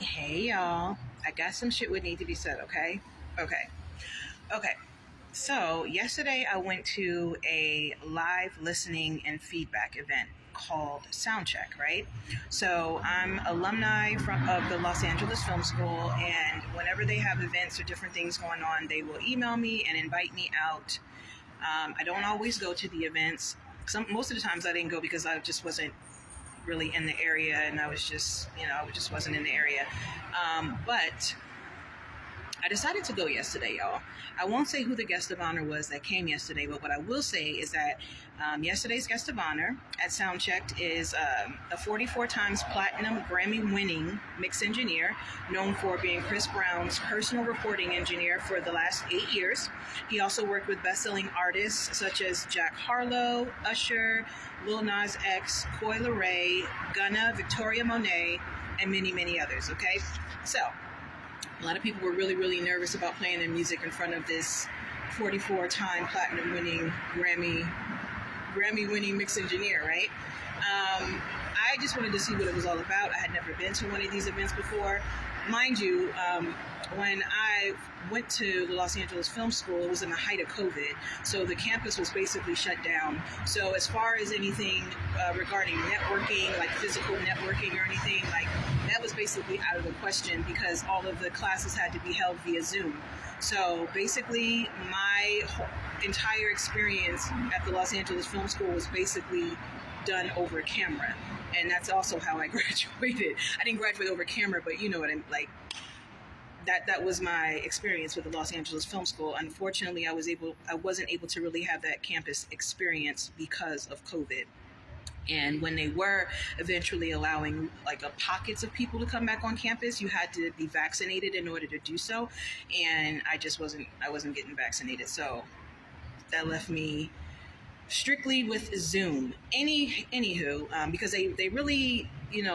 Hey y'all, I got some shit would need to be said, okay? Okay. So, yesterday I went to a live listening and feedback event called Soundcheck, right? So, I'm alumni of the Los Angeles Film School, and whenever they have events or different things going on, they will email me and invite me out. I don't always go to the events. Most of the times I didn't go because I just wasn't really in the area, and I just wasn't in the area. But I decided to go yesterday, y'all. I won't say who the guest of honor was that came yesterday, but what I will say is that yesterday's guest of honor at Soundcheck is a 44 times platinum Grammy-winning mix engineer, known for being Chris Brown's personal recording engineer for the last 8 years. He also worked with best-selling artists such as Jack Harlow, Usher, Lil Nas X, Coi Leray, Gunna, Victoria Monet, and many, many others, okay? So, a lot of people were really, really nervous about playing their music in front of this 44-time platinum-winning, Grammy-winning mix engineer, right? I just wanted to see what it was all about. I had never been to one of these events before. Mind you, when I went to the Los Angeles Film School, it was in the height of COVID, so the campus was basically shut down. So as far as anything regarding networking, like physical networking or anything, like that was basically out of the question because all of the classes had to be held via Zoom. So basically, my entire experience at the Los Angeles Film School was basically done over camera. And that's also how I graduated. I didn't graduate over camera, but you know what I'm like. That was my experience with the Los Angeles Film School. Unfortunately, I wasn't able to really have that campus experience because of COVID. And when they were eventually allowing like pockets of people to come back on campus, you had to be vaccinated in order to do so. And I wasn't getting vaccinated. So that left me strictly with Zoom. Anywho, because they really,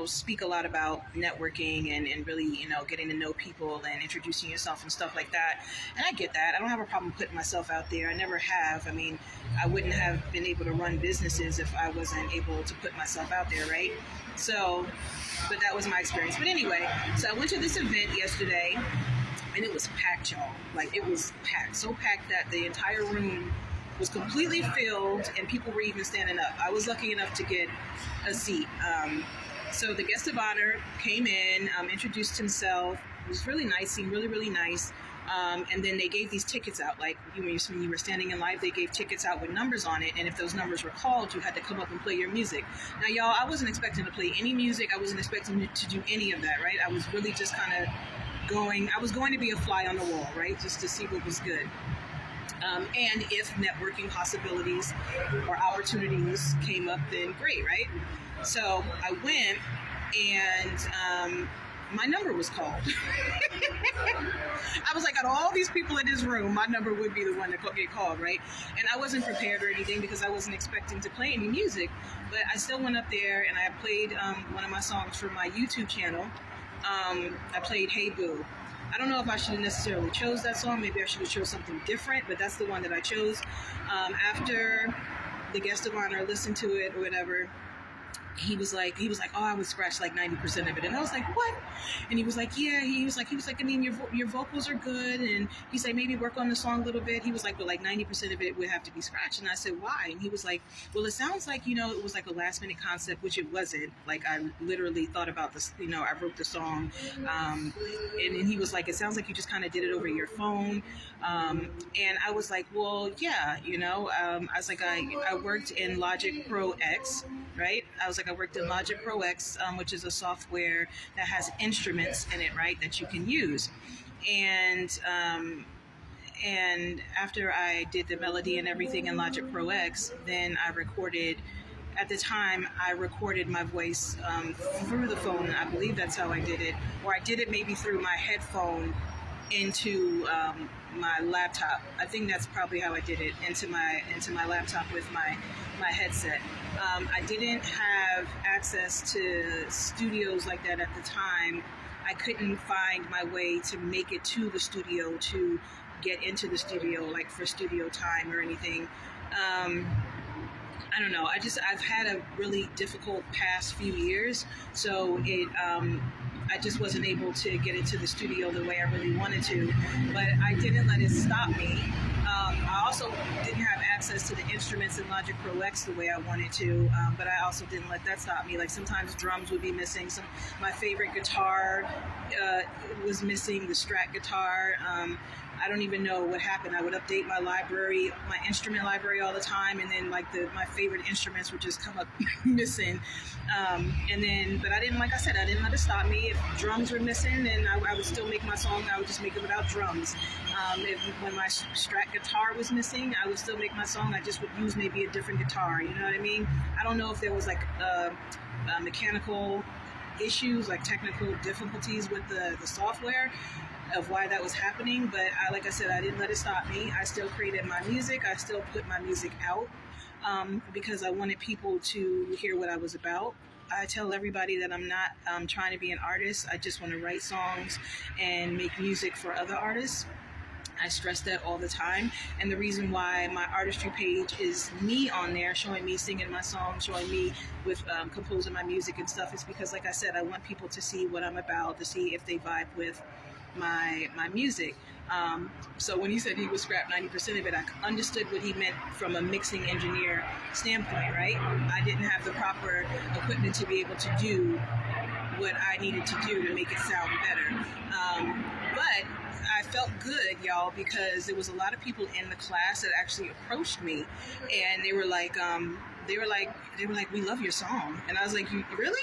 speak a lot about networking and really, getting to know people and introducing yourself and stuff like that. And I get that. I don't have a problem putting myself out there. I never have. I mean, I wouldn't have been able to run businesses if I wasn't able to put myself out there, right? So, but that was my experience. But anyway, so I went to this event yesterday and it was packed, y'all. Like, it was packed. So packed that the entire room was completely filled and people were even standing up. I was lucky enough to get a seat. So the guest of honor came in, introduced himself. It was really nice, seemed really, really nice. And then they gave these tickets out. Like when you were standing in line, they gave tickets out with numbers on it. And if those numbers were called, you had to come up and play your music. Now, y'all, I wasn't expecting to play any music. I wasn't expecting to do any of that, right? I was really just kind of I was going to be a fly on the wall, right? Just to see what was good. And if networking possibilities or opportunities came up, then great, right? So I went and my number was called. I was like, out of all these people in this room, my number would be the one that get called, right? And I wasn't prepared or anything because I wasn't expecting to play any music, but I still went up there and I played one of my songs for my YouTube channel. I played Hey Boo. I don't know if I should have necessarily chose that song. Maybe I should have chose something different, but that's the one that I chose. After the guest of honor listened to it or whatever, he was like, oh, I would scratch like 90% of it. And I was like, what? And he was like, yeah, he was like, I mean, your vocals are good. And he's like, maybe work on the song a little bit. He was like, but like 90% of it would have to be scratched. And I said, why? And he was like, well, it sounds like, it was like a last minute concept, which it wasn't. Like I literally thought about this, I wrote the song. And he was like, it sounds like you just kind of did it over your phone. And I was like, well, yeah, I was like, I worked in Logic Pro X. Right? I was like, I worked in Logic Pro X, which is a software that has instruments in it, right, that you can use. And after I did the melody and everything in Logic Pro X, then I recorded. At the time, I recorded my voice through the phone. I believe that's how I did it, or I did it maybe through my headphone into my laptop. I think that's probably how I did it, into my laptop with my headset. I didn't have access to studios like that at the time. I couldn't find my way to make it to the studio, to get into the studio, like for studio time or anything. I don't know. I've had a really difficult past few years. So I just wasn't able to get into the studio the way I really wanted to. But I didn't let it stop me. I also didn't have access to the instruments in Logic Pro X the way I wanted to, but I also didn't let that stop me. Like sometimes drums would be missing. My favorite guitar was missing, the Strat guitar. I don't even know what happened. I would update my library, my instrument library all the time, and then like my favorite instruments would just come up missing. But I didn't, like I said, I didn't let it stop me. If drums were missing, then I would still make my song. I would just make it without drums. When my Strat guitar was missing, I would still make my song. I just would use maybe a different guitar. You know what I mean? I don't know if there was like mechanical issues, like technical difficulties with the software of why that was happening, but like I said, I didn't let it stop me. I still created my music. I still put my music out because I wanted people to hear what I was about. I tell everybody that I'm not trying to be an artist. I just want to write songs and make music for other artists. I stress that all the time, and the reason why my artistry page is me on there, showing me singing my songs, showing me with composing my music and stuff, is because, like I said, I want people to see what I'm about, to see if they vibe with my music. So when he said he would scrap 90% of it, I understood what he meant from a mixing engineer standpoint, right? I didn't have the proper equipment to be able to do what I needed to do to make it sound better. But I felt good, y'all, because there was a lot of people in the class that actually approached me, and they were like, we love your song. And I was like, you really?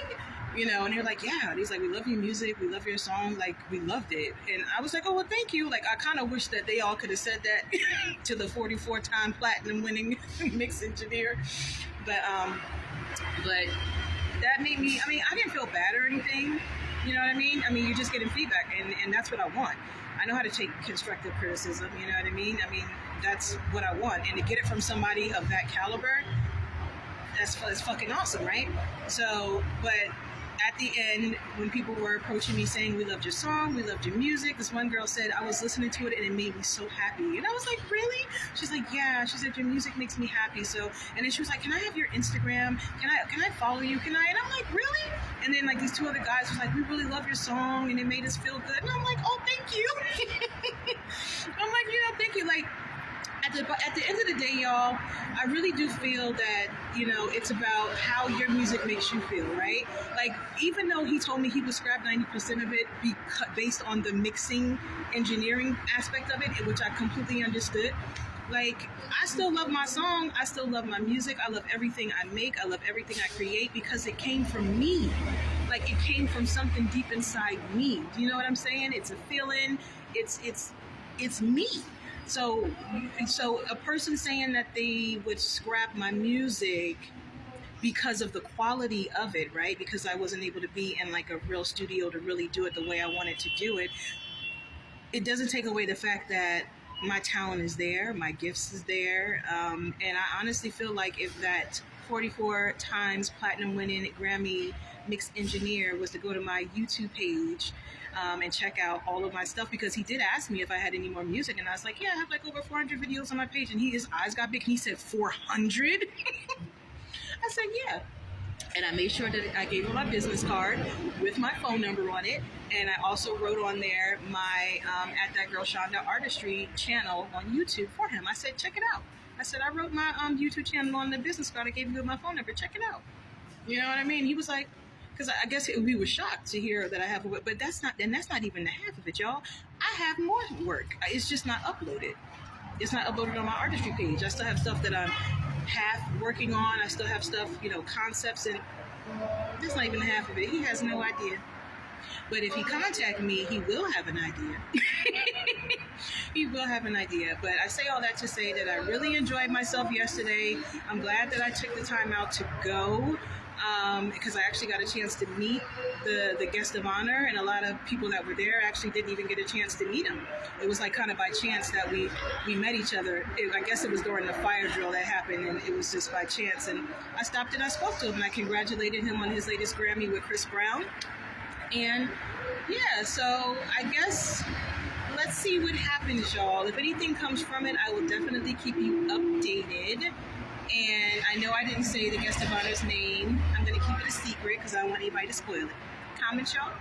You know, and they're like, yeah. And he's like, we love your music, we love your song, like, we loved it. And I was like, oh, well, thank you. Like, I kind of wish that they all could have said that to the 44-time platinum winning mix engineer. But that made me, I mean, I didn't feel bad or anything. You know what I mean? I mean, you're just getting feedback, and that's what I want. I know how to take constructive criticism, you know what I mean? I mean, that's what I want. And to get it from somebody of that caliber, that's fucking awesome, right? So, but at the end, when people were approaching me saying, we loved your song, we loved your music, this one girl said, I was listening to it and it made me so happy. And I was like, really? She's like, yeah. She said, your music makes me happy. So, and then she was like, can I have your Instagram? Can I follow you? Can I? And I'm like, really? And then like these two other guys was like, we really love your song and it made us feel good. And I'm like, oh, thank you. I'm like, you know, thank you. Like, at the end of the day, y'all, I really do feel that, you know, it's about how your music makes you feel, right? Like, even though he told me he would scrap 90% of it based on the mixing engineering aspect of it, which I completely understood, like, I still love my song, I still love my music, I love everything I make, I love everything I create, because it came from me. Like, it came from something deep inside me. Do you know what I'm saying? It's a feeling, it's me. So a person saying that they would scrap my music because of the quality of it, right? Because I wasn't able to be in like a real studio to really do it the way I wanted to do it. It doesn't take away the fact that my talent is there, my gifts is there. And I honestly feel like if that 44 times platinum winning Grammy mix engineer was to go to my YouTube page and check out all of my stuff, because he did ask me if I had any more music, and I was like, yeah, I have like over 400 videos on my page, and his eyes got big and he said 400. I said, yeah. And I made sure that I gave him my business card with my phone number on it, and I also wrote on there my At That Girl Shanda artistry channel on YouTube for him. I said, check it out. I said, I wrote my YouTube channel on the business card. I gave you my phone number. Check it out. You know what I mean? He was like, because I guess we were shocked to hear that I have, but that's not even the half of it, y'all. I have more work. It's just not uploaded. It's not uploaded on my artistry page. I still have stuff that I'm half working on. I still have stuff, you know, concepts, and that's not even half of it. He has no idea. But if he contact me, he will have an idea. He will have an idea. But I say all that to say that I really enjoyed myself yesterday. I'm glad that I took the time out to go. Because I actually got a chance to meet the guest of honor, and a lot of people that were there actually didn't even get a chance to meet him. It was like kind of by chance that we met each other. I guess it was during the fire drill that happened, and it was just by chance. And I stopped and I spoke to him, and I congratulated him on his latest Grammy with Chris Brown. And yeah, so I guess let's see what happens, y'all. If anything comes from it, I will definitely keep you updated. And I know I didn't say the guest of honor's name. I'm going to keep it a secret because I don't want anybody to spoil it. Comments, y'all?